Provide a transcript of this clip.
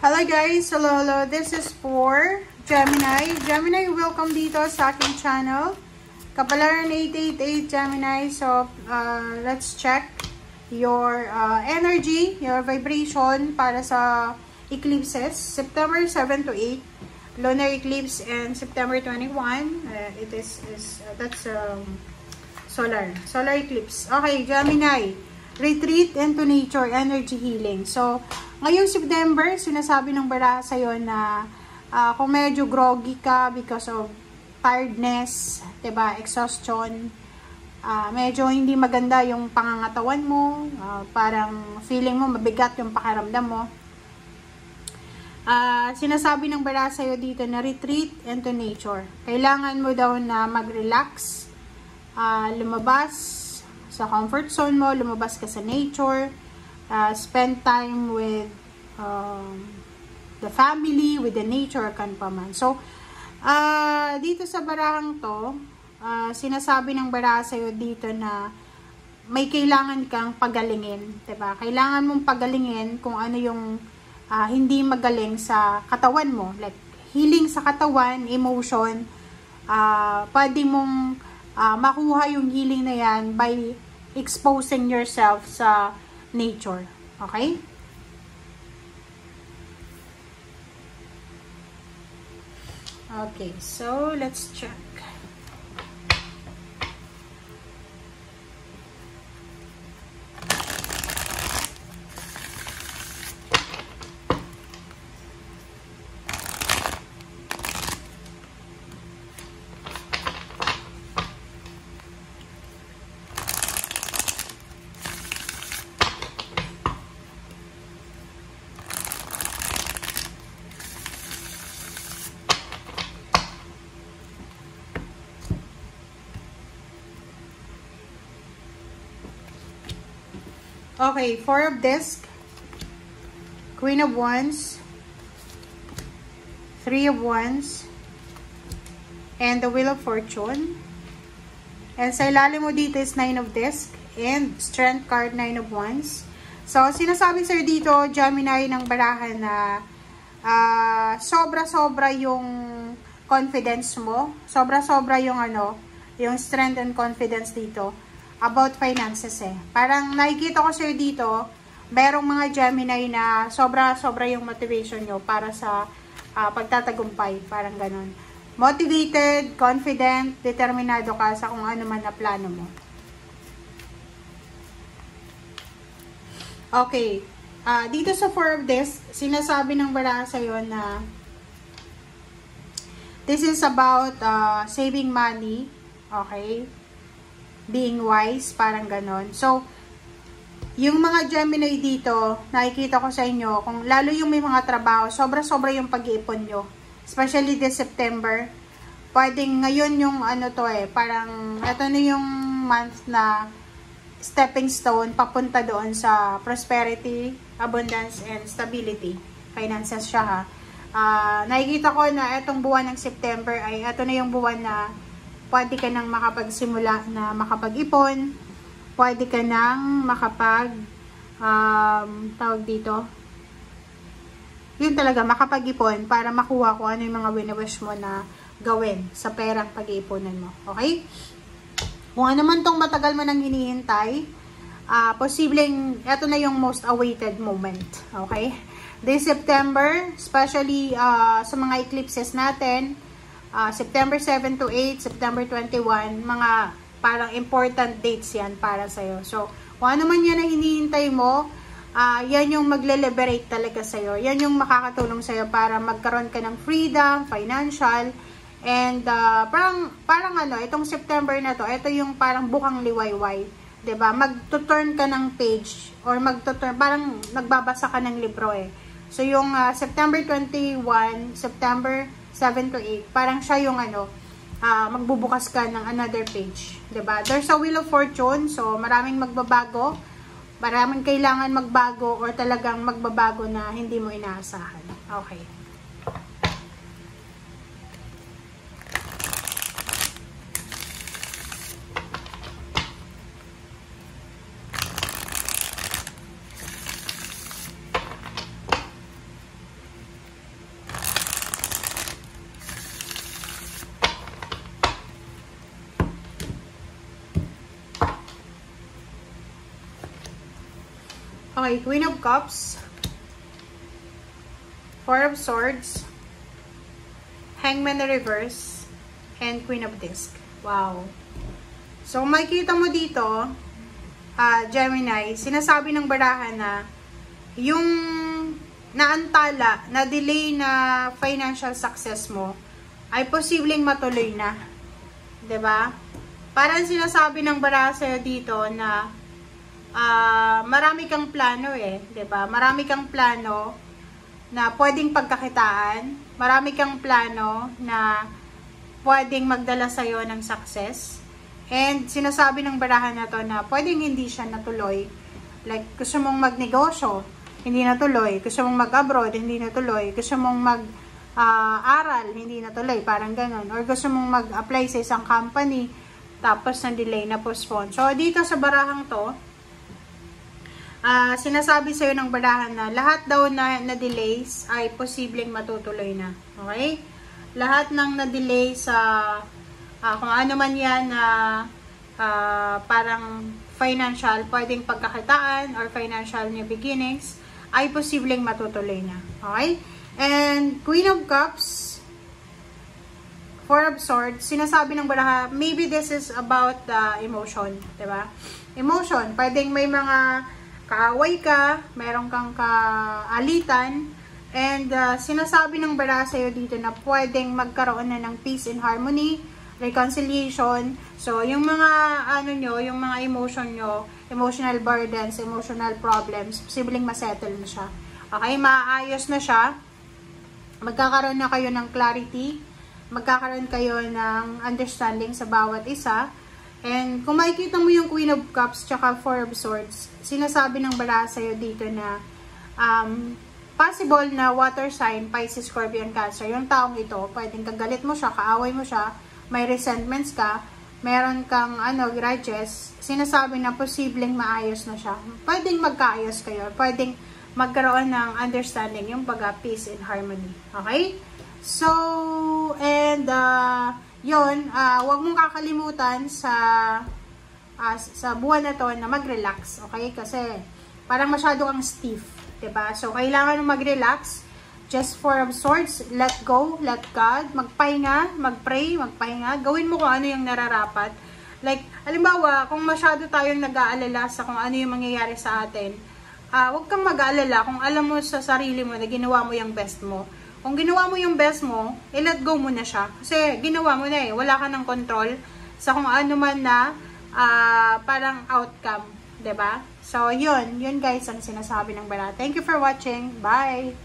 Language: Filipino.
Hello guys! Hello! This is for Gemini. Gemini, welcome dito sa aking channel. Kapalaran 888 Gemini. So, let's check your energy, your vibration para sa eclipses. September 7 to 8, lunar eclipse, and September 21, that's solar eclipse. Okay, Gemini. Retreat into nature, energy healing. So, ngayong September, sinasabi ng bara sa'yo na kung medyo groggy ka because of tiredness, diba, exhaustion, medyo hindi maganda yung pangangatawan mo, parang feeling mo mabigat yung pakiramdam mo. Sinasabi ng bara sa'yo dito na retreat into nature. Kailangan mo daw na mag-relax, lumabas sa comfort zone mo, lumabas ka sa nature, spend time with the family, with the nature, kan pa man. So, dito sa barahang to, sinasabi ng baraha sa'yo dito na may kailangan kang pagalingin, diba? Kailangan mong pagalingin kung ano yung hindi magaling sa katawan mo. Like, healing sa katawan, emotion, pwede mong makuha yung healing na yan by exposing yourself sa nature. Okay? Okay, so let's check. Okay, 4 of discs, Queen of Wands, 3 of Wands, and the Wheel of Fortune. And sa ilalim mo dito is 9 of discs and Strength card, 9 of Wands. So, sinasabi sa'yo dito, Gemini, ng barahan na sobra-sobra yung confidence mo. Sobra-sobra yung yung strength and confidence dito. About finances Parang nakikita ko sa'yo dito, merong mga Gemini na sobra-sobra yung motivation nyo para sa pagtatagumpay. Parang ganun. Motivated, confident, determinado ka sa kung ano man na plano mo. Okay. Dito sa 4 of this, sinasabi ng baraha sa'yo na this is about saving money. Okay? Being wise, parang ganon. So, yung mga Gemini dito, nakikita ko sa inyo, kung lalo yung may mga trabaho, sobra-sobra yung pag-iipon nyo. Especially this September. Pwedeng ngayon yung parang, ito na yung month na stepping stone, papunta doon sa prosperity, abundance, and stability. Finances siya ha. Nakikita ko na itong buwan ng September ay ito na yung buwan na pwede ka nang makapagsimula na makapag-ipon. Pwede ka nang tawag dito. Yun talaga, makapag-ipon para makuha ko ano yung mga wini-wish mo na gawin sa perang pag-iiponan mo. Okay? Kung ano man tong matagal mo nang hinihintay, posibleng ito na yung most awaited moment. Okay? This September, especially sa mga eclipses natin, September 7 to 8, September 21, mga parang important dates yan para sa'yo. So, kung ano man yan na hinihintay mo, yan yung magle-liberate talaga sa'yo. Yan yung makakatulong sa'yo para magkaroon ka ng freedom, financial, and parang itong September na to, ito yung parang bukang liwayway. 'Di ba? Magto-turn ka ng page or parang nagbabasa ka ng libro So, yung September 21, September 7 to 8, parang siya yung magbubukas ka ng another page. 'Di ba? There's a Wheel of Fortune, so maraming magbabago, maraming kailangan magbago or talagang magbabago na hindi mo inaasahan. Okay. Okay, Queen of Cups, Four of Swords, Hangman na reverse, and Queen of Disc. Wow. So, makikita mo dito, Gemini, sinasabi ng barahan na yung naantala, na delay na financial success mo, ay posibleng matuloy na. 'Di ba? Parang sinasabi ng baraha sa'yo dito na marami kang plano eh. 'Di ba? Marami kang plano na pwedeng pagkakitaan. Marami kang plano na pwedeng magdala sa'yo ng success. And sinasabi ng baraha na to na pwedeng hindi siya natuloy. Like, gusto mong magnegosyo, hindi natuloy. Gusto mong mag-abroad, hindi natuloy. Gusto mong mag-aral, hindi natuloy. Parang ganun. Or gusto mong mag-apply sa isang company, tapos na-delay, na-postpone. So, dito sa barahang to, sinasabi sa'yo ng barahan na lahat daw na delays ay posibleng matutuloy na. Okay? Lahat ng na-delay sa kung ano man yan na parang financial, pwedeng pagkakitaan or financial new beginnings, ay posibleng matutuloy na. Okay? And Queen of Cups, Four of Swords, sinasabi ng baraha, maybe this is about the emotion. Diba? Emotion. Pwedeng may mga kaaway ka, meron kang kaalitan, and sinasabi ng baraha sa'yo dito na pwedeng magkaroon na ng peace and harmony, reconciliation. So, yung mga yung mga emotion nyo, emotional burdens, emotional problems, posibleng masettle na siya. Okay, maayos na siya. Magkakaroon na kayo ng clarity, magkakaroon kayo ng understanding sa bawat isa. And kung makikita mo yung Queen of Cups tsaka Four of Swords, sinasabi ng baraha sa'yo dito na possible na water sign, Pisces, Scorpion, Cancer, yung taong ito, pwedeng kagalit mo siya, kaaway mo siya, may resentments ka, meron kang grudges, sinasabi na posibleng maayos na siya. Pwedeng magkaayos kayo, pwedeng magkaroon ng understanding, yung peace and harmony. Okay? So, and yun, wag mong kakalimutan sa buwan na to na mag-relax. Okay? Kasi parang masyado kang stiff. Diba? So, kailangan mong mag-relax. Just Four of Swords, let go, let God, magpahinga, magpray, magpahinga, gawin mo kung ano yung nararapat. Like, halimbawa, kung masyado tayong nag-aalala sa kung ano yung mangyayari sa atin, huwag kang mag-aalala kung alam mo sa sarili mo na ginawa mo yung best mo. Kung ginawa mo yung best mo, let go mo na siya. Kasi ginawa mo na eh, wala ka ng control sa kung ano man na parang outcome. 'Di ba? So, yun guys ang sinasabi ng baraha. Thank you for watching. Bye!